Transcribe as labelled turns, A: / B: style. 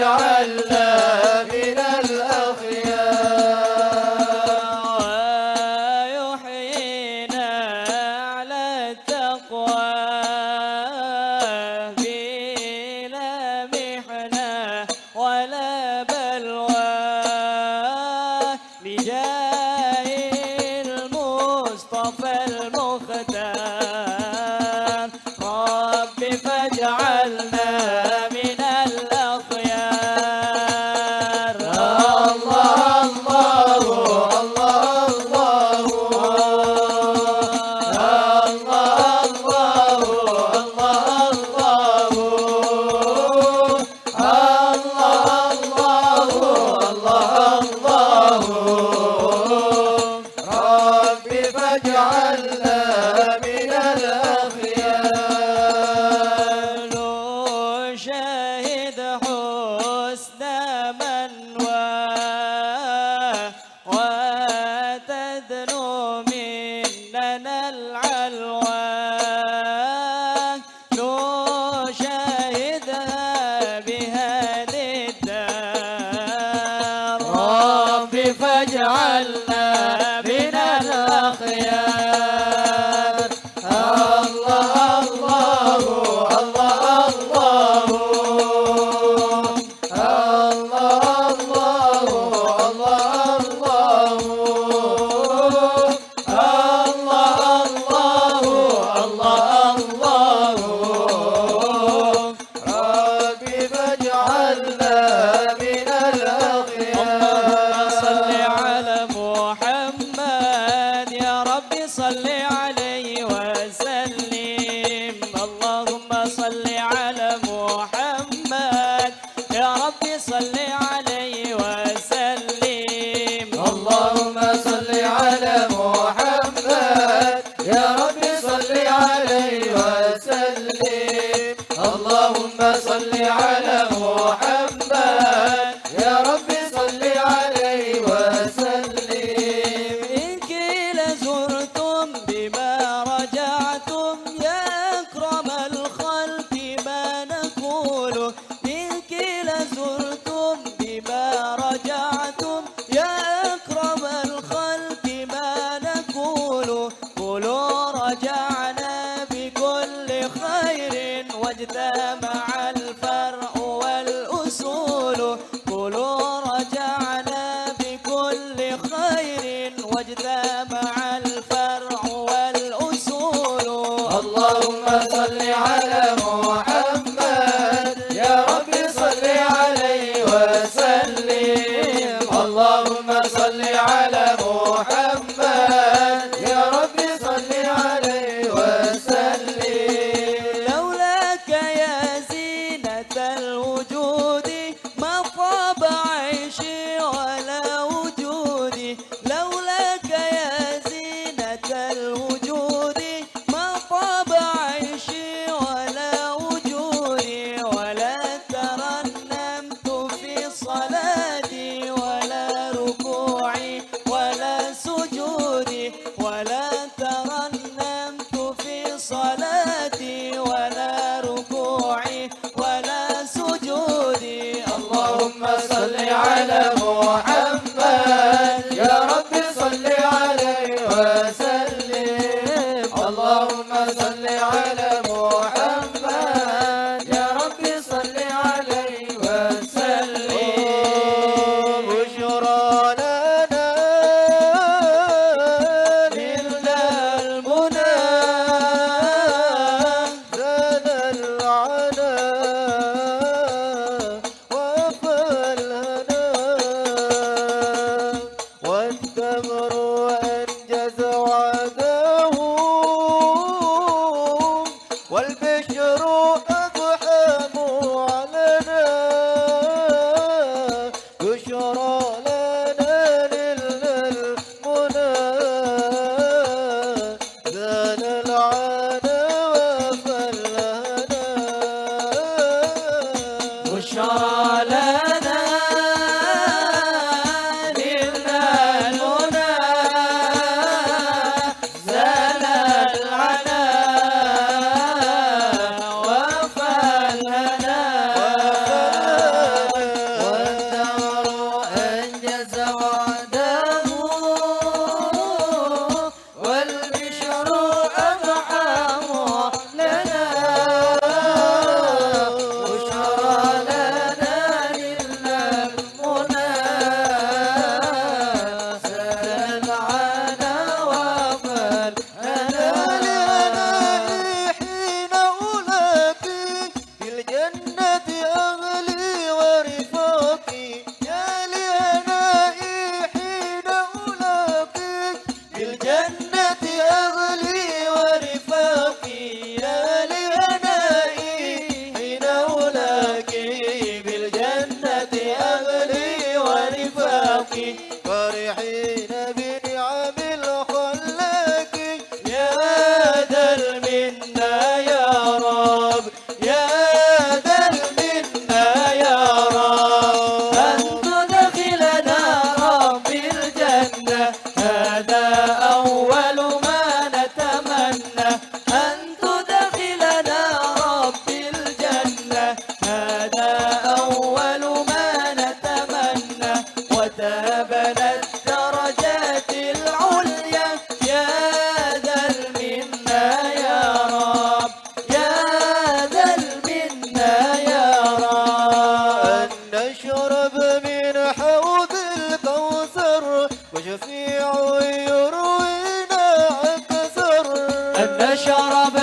A: فاجعلنا من الأخيار
B: ويحيينا على التقوى بلا محنة ولا بلوى بجاه المصطفى المختار رب فاجعلنا من الأخيار
A: الله الله الله رب فاجعلنا من الأخيار
B: شاهد حسن منواه وتدنو مننا العلوى نشاهدها بهذه الدار
A: رب فاجعلنا من الأخيار الله الله الله رب فاجعلنا من
B: اللهم صل
A: الأخيار
B: على محمد يا رب صل عليه وسلم اللهم صل على محمد يا رب صل عليه وسلم
A: اللهم صل على محمد يا رب صل عليه وسلم اللهم صل على محمد يا رب صل عليه وسلم
B: إن قيل زرتم بما رجعتم يا أكرم الخلق ما نقول إن قيل زرتم بما رجعتم يا أكرم الخلق ما نقول قولوا رجعنا بكل خير واجتمع الفرع والأصول قولوا رجعنا بكل خير واجتمع الفرع والأصول
A: اللهم صل على محمد يا رب صل عليه وسلم اللهم صل على محمد يا رب صل عليه وسلم
B: لولاك يا زينة الوجود ما طاب عيشي ولا وجودي لولاك يا زينة الوجود ما طاب عيشي ولا وجودي ولا ترنمت في صلاتي ولا ركوعي ولا سجودي ولا ترنمت في صلاتي ولا ركوعي ولا سجودي
A: اللهم صل على محمد يا رب صل عليه وسلم اللهم صل على محمد يا رب صل عليه وسلم من حوض الكوثر وشفيع يروينا أكثر
B: أن شرب